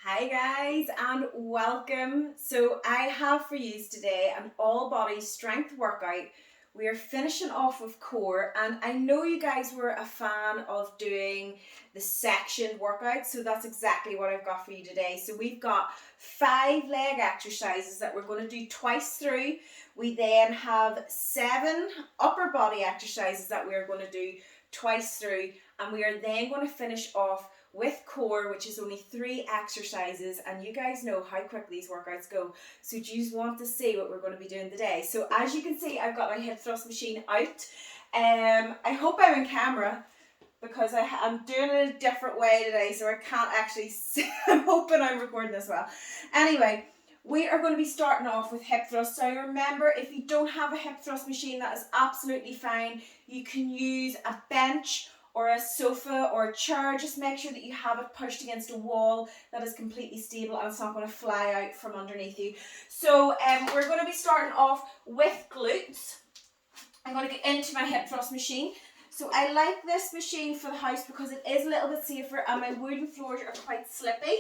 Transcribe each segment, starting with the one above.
Hi guys and welcome. So I have for you today an all body strength workout. We are finishing off with core, and I know you guys were a fan of doing the section workout, so that's exactly what I've got for you today. So we've got 5 leg exercises that we're going to do twice through. We then have 7 upper body exercises that we're going to do twice through, and we are then going to finish off with core, which is only 3 exercises, and you guys know how quick these workouts go. So do you want to see what we're going to be doing today? So as you can see, I've got my hip thrust machine out. I hope I'm in camera because I'm doing it a different way today, so I can't actually see. I'm hoping I'm recording this well. Anyway, we are going to be starting off with hip thrust. So remember, if you don't have a hip thrust machine, that is absolutely fine. You can use a bench or a sofa or a chair. Just make sure that you have it pushed against a wall that is completely stable and it's not going to fly out from underneath you. So we're going to be starting off with glutes. I'm going to get into my hip thrust machine. So I like this machine for the house because it is a little bit safer and my wooden floors are quite slippy.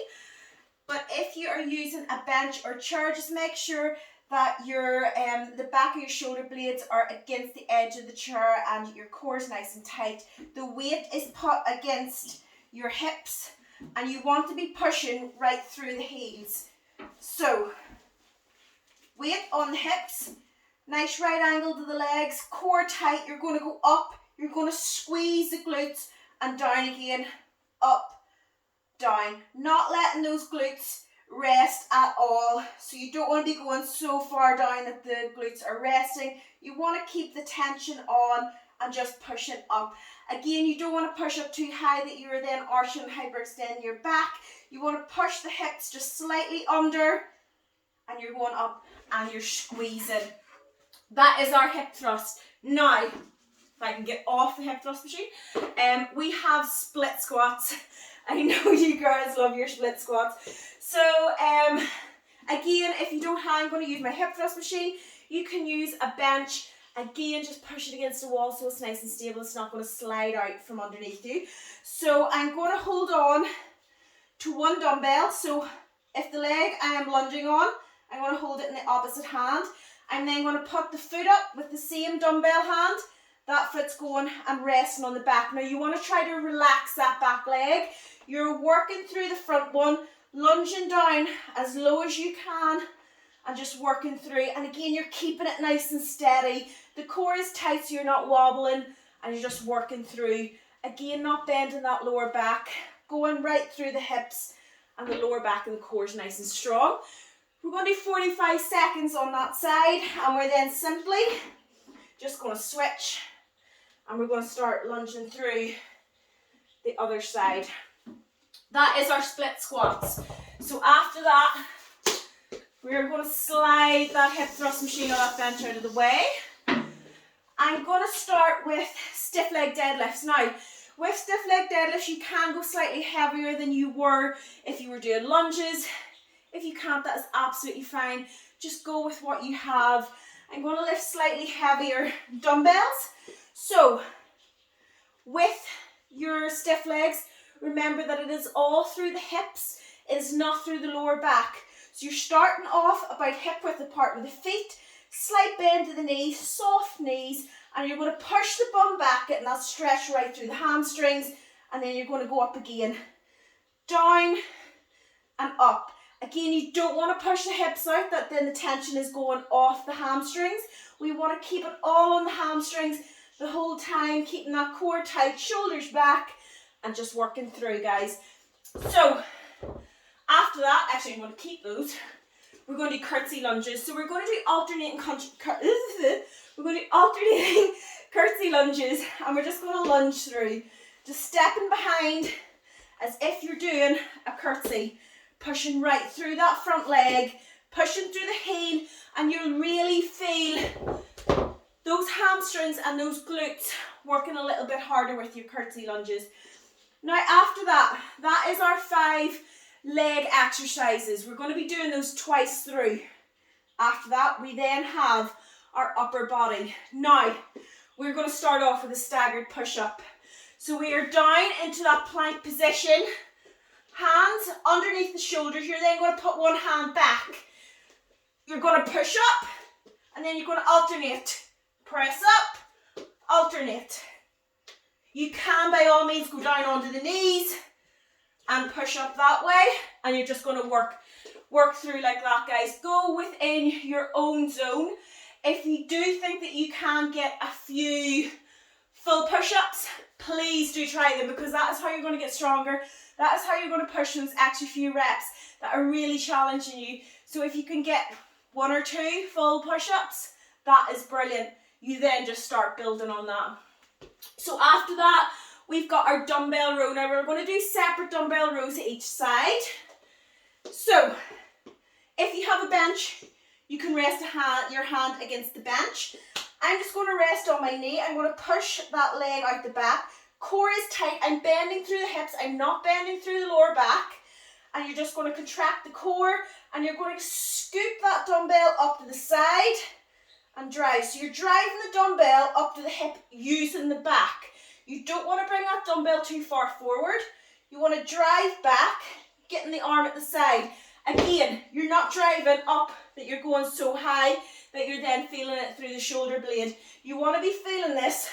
But if you are using a bench or chair, just make sure that your the back of your shoulder blades are against the edge of the chair and your core is nice and tight. The weight is put against your hips and you want to be pushing right through the heels. So weight on the hips, nice right angle to the legs, core tight. You're going to go up, you're going to squeeze the glutes and down again, up, down. Not letting those glutes rest at all. So you don't want to be going so far down that the glutes are resting. You want to keep the tension on and just push it up. Again, you don't want to push up too high that you're then arching and hyperextending your back. You want to push the hips just slightly under and you're going up and you're squeezing. That is our hip thrust. Now, if I can get off the hip thrust machine, we have split squats. I know you girls love your split squats. So again, if you don't have, I'm going to use my hip thrust machine. You can use a bench. Again, just push it against the wall so it's nice and stable. It's not going to slide out from underneath you. So I'm going to hold on to one dumbbell. So if the leg I am lunging on, I'm going to hold it in the opposite hand. I'm then going to put the foot up with the same dumbbell hand. That foot's going and resting on the back. Now you want to try to relax that back leg. You're working through the front one, lunging down as low as you can and just working through. And again, you're keeping it nice and steady. The core is tight so you're not wobbling and you're just working through. Again, not bending that lower back, going right through the hips and the lower back and the core is nice and strong. We're going to do 45 seconds on that side and we're then simply just going to switch and we're going to start lunging through the other side. That is our split squats. So after that, we're going to slide that hip thrust machine or that bench out of the way. I'm going to start with stiff leg deadlifts. Now, with stiff leg deadlifts, you can go slightly heavier than you were if you were doing lunges. If you can't, that is absolutely fine. Just go with what you have. I'm going to lift slightly heavier dumbbells. So, with your stiff legs, remember that it is all through the hips. It is not through the lower back. So you're starting off about hip width apart with the feet, slight bend to the knees, soft knees, and you're going to push the bum back, getting that stretch right through the hamstrings, and then you're going to go up again, down and up. Again, you don't want to push the hips out, that then the tension is going off the hamstrings. We want to keep it all on the hamstrings the whole time, keeping that core tight, shoulders back, and just working through, guys. So, after that, actually I'm going to keep those. We're going to do curtsy lunges. So we're going to do alternating curtsy lunges, and we're just going to lunge through, just stepping behind as if you're doing a curtsy, pushing right through that front leg, pushing through the heel, and you'll really feel those hamstrings and those glutes working a little bit harder with your curtsy lunges. Now after that, that is our 5 leg exercises. We're going to be doing those twice through. After that, we then have our upper body. Now, we're going to start off with a staggered push-up. So we are down into that plank position, hands underneath the shoulders. You're then going to put one hand back. You're going to push up, and then you're going to alternate. Press up, alternate. You can by all means go down onto the knees and push up that way, and you're just going to work through like that, guys. Go within your own zone. If you do think that you can get a few full push-ups, please do try them, because that is how you're going to get stronger. That is how you're going to push those extra few reps that are really challenging you. So if you can get 1 or 2 full push-ups, that is brilliant. You then just start building on that. So after that, we've got our dumbbell row. Now we're going to do separate dumbbell rows at each side. So if you have a bench, you can rest your hand against the bench. I'm just going to rest on my knee. I'm going to push that leg out the back. Core is tight. I'm bending through the hips. I'm not bending through the lower back. And you're just going to contract the core, and you're going to scoop that dumbbell up to the side and drive. So you're driving the dumbbell up to the hip using the back. You don't want to bring that dumbbell too far forward. You want to drive back, getting the arm at the side. Again, you're not driving up that you're going so high that you're then feeling it through the shoulder blade. You want to be feeling this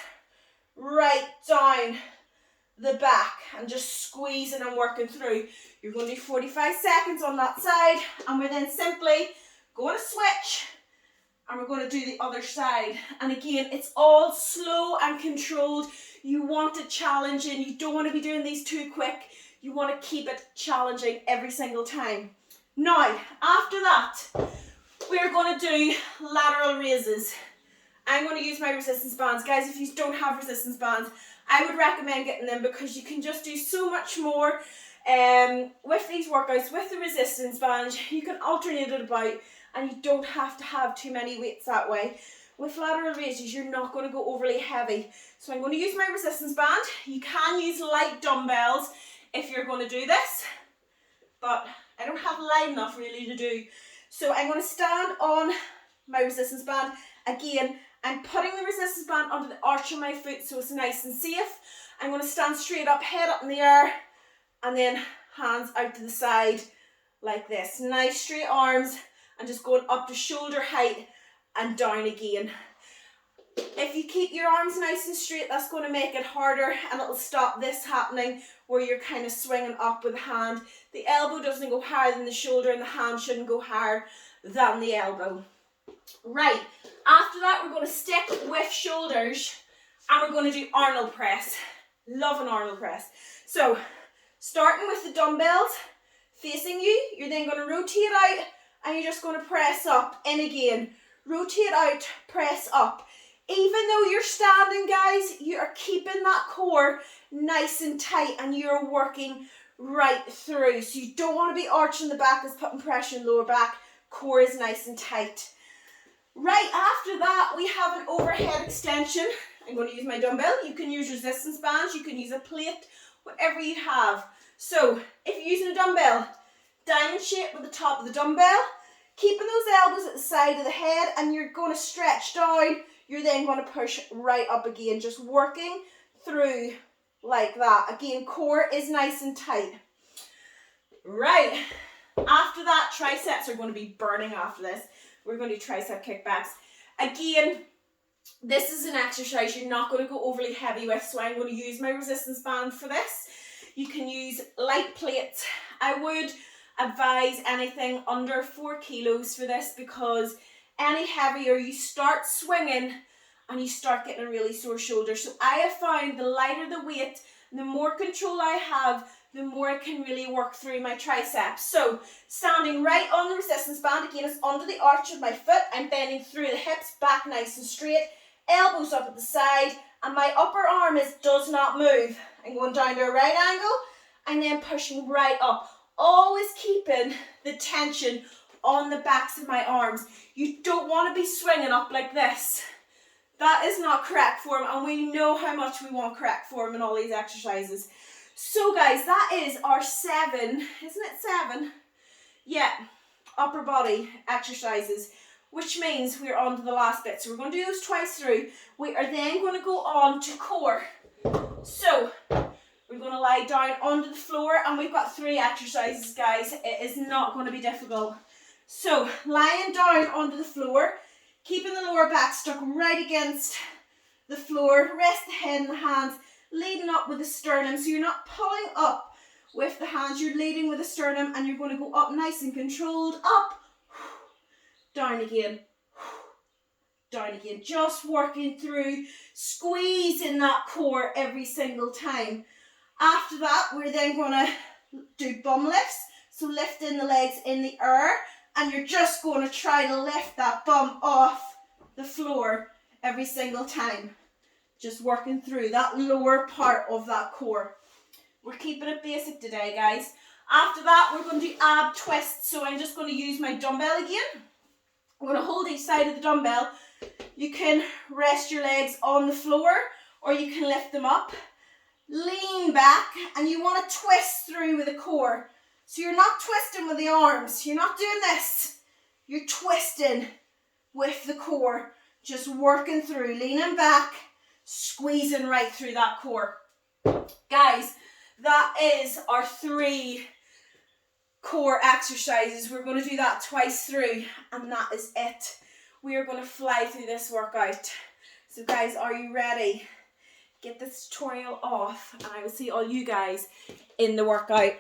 right down the back and just squeezing and working through. You're going to do 45 seconds on that side, and we're then simply going to switch, and we're going to do the other side. And again, it's all slow and controlled. You want it challenging. You don't want to be doing these too quick. You want to keep it challenging every single time. Now, after that, we're going to do lateral raises. I'm going to use my resistance bands. Guys, if you don't have resistance bands, I would recommend getting them, because you can just do so much more with these workouts. With the resistance bands, you can alternate it about, and you don't have to have too many weights that way. With lateral raises, you're not going to go overly heavy. So I'm going to use my resistance band. You can use light dumbbells if you're going to do this, but I don't have light enough really to do. So I'm going to stand on my resistance band. Again, I'm putting the resistance band under the arch of my foot so it's nice and safe. I'm going to stand straight up, head up in the air, and then hands out to the side like this. Nice straight arms, and just going up to shoulder height and down again. If you keep your arms nice and straight, that's going to make it harder, and it'll stop this happening where you're kind of swinging up with the hand. The elbow doesn't go higher than the shoulder, and the hand shouldn't go higher than the elbow. Right, after that we're going to stick with shoulders, and we're going to do Arnold press. Love an Arnold press. So, starting with the dumbbells facing you, you're then going to rotate out, and you're just going to press up, in again. Rotate out, press up. Even though you're standing, guys, you are keeping that core nice and tight, and you're working right through. So you don't want to be arching the back, that's putting pressure in the lower back. Core is nice and tight. Right, after that, we have an overhead extension. I'm going to use my dumbbell. You can use resistance bands, you can use a plate, whatever you have. So, if you're using a dumbbell, diamond shape with the top of the dumbbell, keeping those elbows at the side of the head, and you're going to stretch down. You're then going to push right up again, just working through like that. Again, core is nice and tight. Right, after that, triceps are going to be burning after this. We're going to do tricep kickbacks. Again, this is an exercise you're not going to go overly heavy with, so I'm going to use my resistance band for this. You can use light plates. I would advise anything under 4 kilos for this, because any heavier, you start swinging and you start getting a really sore shoulder. So I have found the lighter the weight, the more control I have, the more I can really work through my triceps. So standing right on the resistance band, again, it's under the arch of my foot. I'm bending through the hips, back nice and straight, elbows up at the side, and my upper arm does not move. I'm going down to a right angle and then pushing right up. Always keeping the tension on the backs of my arms. You don't want to be swinging up like this. That is not correct form, and we know how much we want correct form in all these exercises. So guys, that is our 7, isn't it 7? Yeah, upper body exercises, which means we're on to the last bit. So we're going to do those twice through. We are then going to go on to core. So We're going to lie down onto the floor, and we've got 3 exercises, guys. It is not going to be difficult. So, lying down onto the floor, keeping the lower back stuck right against the floor. Rest the head and the hands, leading up with the sternum. So you're not pulling up with the hands, you're leading with the sternum, and you're going to go up nice and controlled. Up, down again, down again. Just working through, squeezing that core every single time. After that, we're then going to do bum lifts. So lifting the legs in the air, and you're just going to try to lift that bum off the floor every single time. Just working through that lower part of that core. We're keeping it basic today, guys. After that, we're going to do ab twists. So I'm just going to use my dumbbell again. I'm going to hold each side of the dumbbell. You can rest your legs on the floor, or you can lift them up. Lean back, and you want to twist through with the core. So you're not twisting with the arms. You're not doing this. You're twisting with the core. Just working through, leaning back, squeezing right through that core. Guys, that is our 3 core exercises. We're going to do that twice through, and that is it. We are going to fly through this workout. So guys, are you ready? Get this tutorial off, and I will see all you guys in the workout.